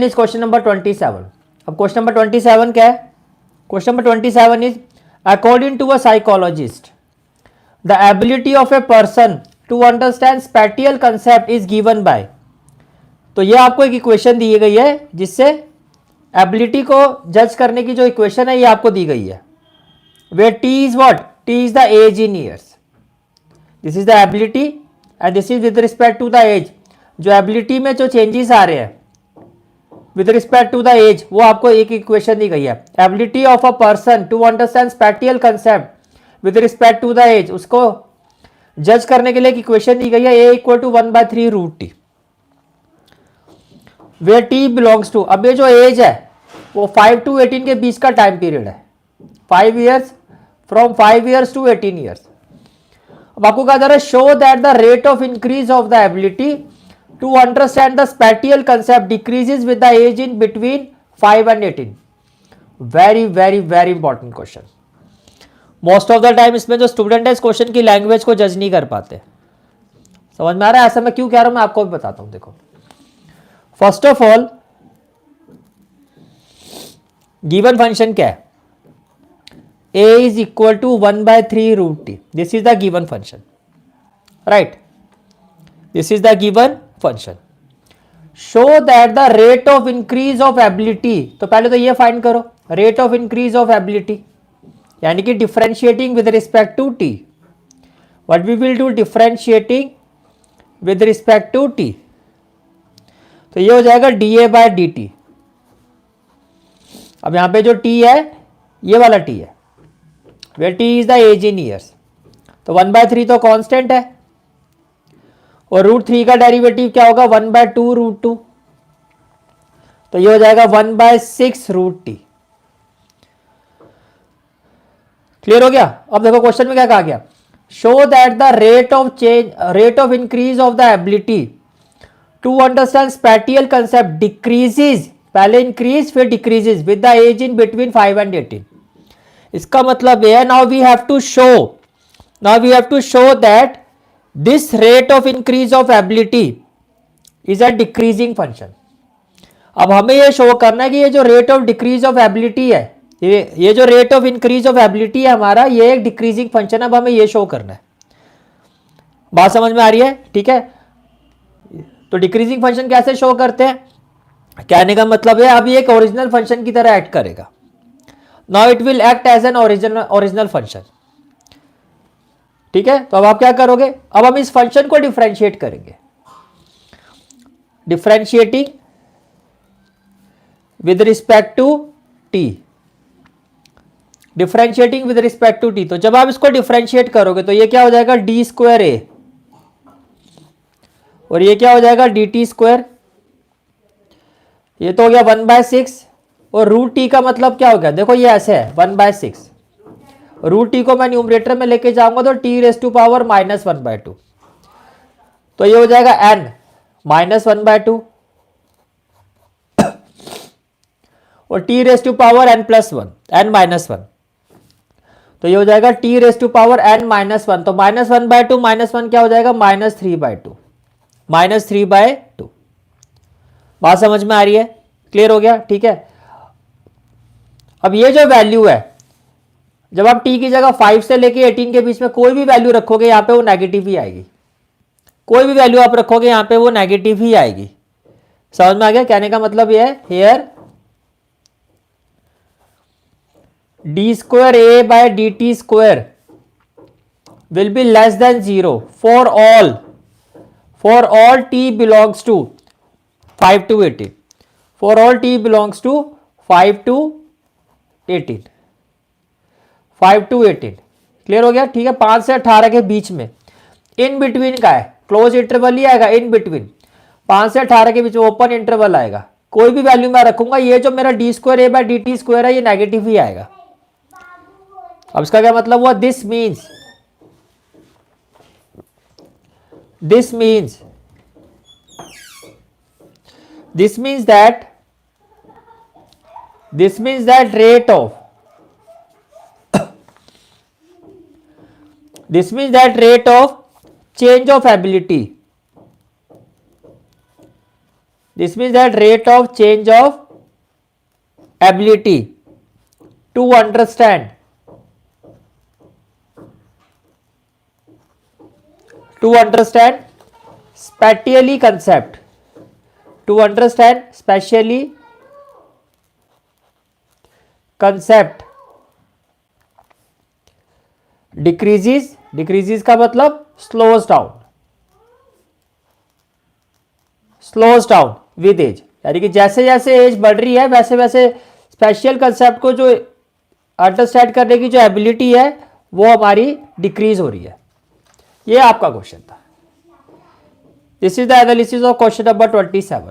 Is question number 27। अब question number 27 क्या है? Question number 27 is according to a psychologist the ability of a person to understand spatial concept is given by. तो ये आपको एक equation दी गई है जिससे एबिलिटी को जज करने की जो इक्वेशन है ये आपको दी गई है। Where T is what? T is the age in years. This is the ability and this is with respect to the age. जो एबिलिटी में जो चेंजेस आ रहे हैं with respect to the age वो आपको एक इक्वेशन दी गई है। Ability of a person to understand spatial concept with respect to the age, उसको जज करने के लिए एक इक्वेशन दी गई है a equal to 1/3 root T, where T belongs to. अब ये जो एज है वो 5 to 18 के बीच का टाइम पीरियड है, 5 years, from 5 years to 18 years. अब आपको कहा जा रहा है show that the rate of increase of the ability to understand the spatial concept decreases with the age in between 5 and 18। Very very very important question. Most of the time इसमें जो student है इस question की language को जज नहीं कर पाते। समझ में आ रहा है? ऐसा मैं क्यों कह रहा हूं मैं आपको भी बताता हूं। देखो, first of all given function क्या है? a is equal to 1/3 root t. This is the given function, right? This is the given function. Show that the rate of increase of ability, तो पहले तो ये फाइंड करो rate of increase of ability, यानी कि differentiating with respect to t. What we will do? Differentiating with respect to t. तो ये हो जाएगा dA/dt। अब यहां पे जो t है ये वाला t है, where t is the age in years। तो 1/3 तो कांस्टेंट है और √3 का डेरिवेटिव क्या होगा? 1/2 √2। तो ये हो जाएगा 1/6 √t। क्लियर हो गया? अब देखो क्वेश्चन में क्या कहा गया? Show that the rate of increase of the ability to understand spatial concept decreases, पहले इंक्रीज फिर decreases with the age in between 5 and 18। इसका मतलब है now we have to show that this rate of increase of ability is a decreasing function. अब हमें यह show करना है कि ये जो rate of decrease of ability है, ये जो rate of increase of ability है हमारा, ये एक डिक्रीजिंग फंक्शन है। अब हमें ये शो करना है। बात समझ में आ रही है? ठीक है, तो डिक्रीजिंग फंक्शन कैसे शो करते हैं? कहने का मतलब है अब ये एक ओरिजिनल फंक्शन की तरह एक्ट करेगा। Now it will act as an original function. ठीक है, तो अब आप क्या करोगे? अब हम इस फंक्शन को डिफरेंशिएट करेंगे, differentiating with respect to T, differentiating with respect to T. तो जब आप इसको डिफरेंशिएट करोगे तो ये क्या हो जाएगा? d²a, और ये क्या हो जाएगा? dt²। ये तो हो गया 1/6 और √t का मतलब क्या हो गया? देखो ये ऐसे है 1/6, √t को मैं न्यूमरेटर में लेके जाऊंगा तो t⁻⁻⁻²। तो ये हो जाएगा n -1/2 और t⁻n+1 n-1। तो ये हो जाएगा t⁻n-1। तो -1/2 -1 क्या हो जाएगा? -3/2, -3/2। बात समझ में आ रही है? क्लियर हो गया? ठीक है, अब ये जो वैल्यू है, जब आप t की जगह 5 से लेके 18 के बीच में कोई भी वैल्यू रखोगे यहां पे वो नेगेटिव ही आएगी। कोई भी वैल्यू आप रखोगे यहां पे वो नेगेटिव ही आएगी। समझ में आ गया? कहने का मतलब ये है here d²a/dt² will be less than 0 for all t belongs to 5 to 18, for all t belongs to 5 to 18, 5 to 18। Clear हो गया? ठीक है, 5 से 18 के बीच में, इन बिटवीन का है, क्लोज इंटरवल ही आएगा। इन बिटवीन 5 से 18 के बीच में ओपन इंटरवल आएगा। कोई भी वैल्यू मैं रखूंगा, ये जो मेरा d²a/dt² है ये नेगेटिव ही आएगा। अब इसका क्या मतलब हुआ? This means that rate of change of ability this means that rate of change of ability to understand spatially concept, to understand spatially concept decreases का मतलब slows down with age, यानी कि जैसे जैसे एज बढ़ रही है वैसे वैसे स्पेशल कंसेप्ट को जो अंडरस्टैंड करने की जो एबिलिटी है वो हमारी डिक्रीज हो रही है। ये आपका क्वेश्चन था। This is the analysis of question number 27।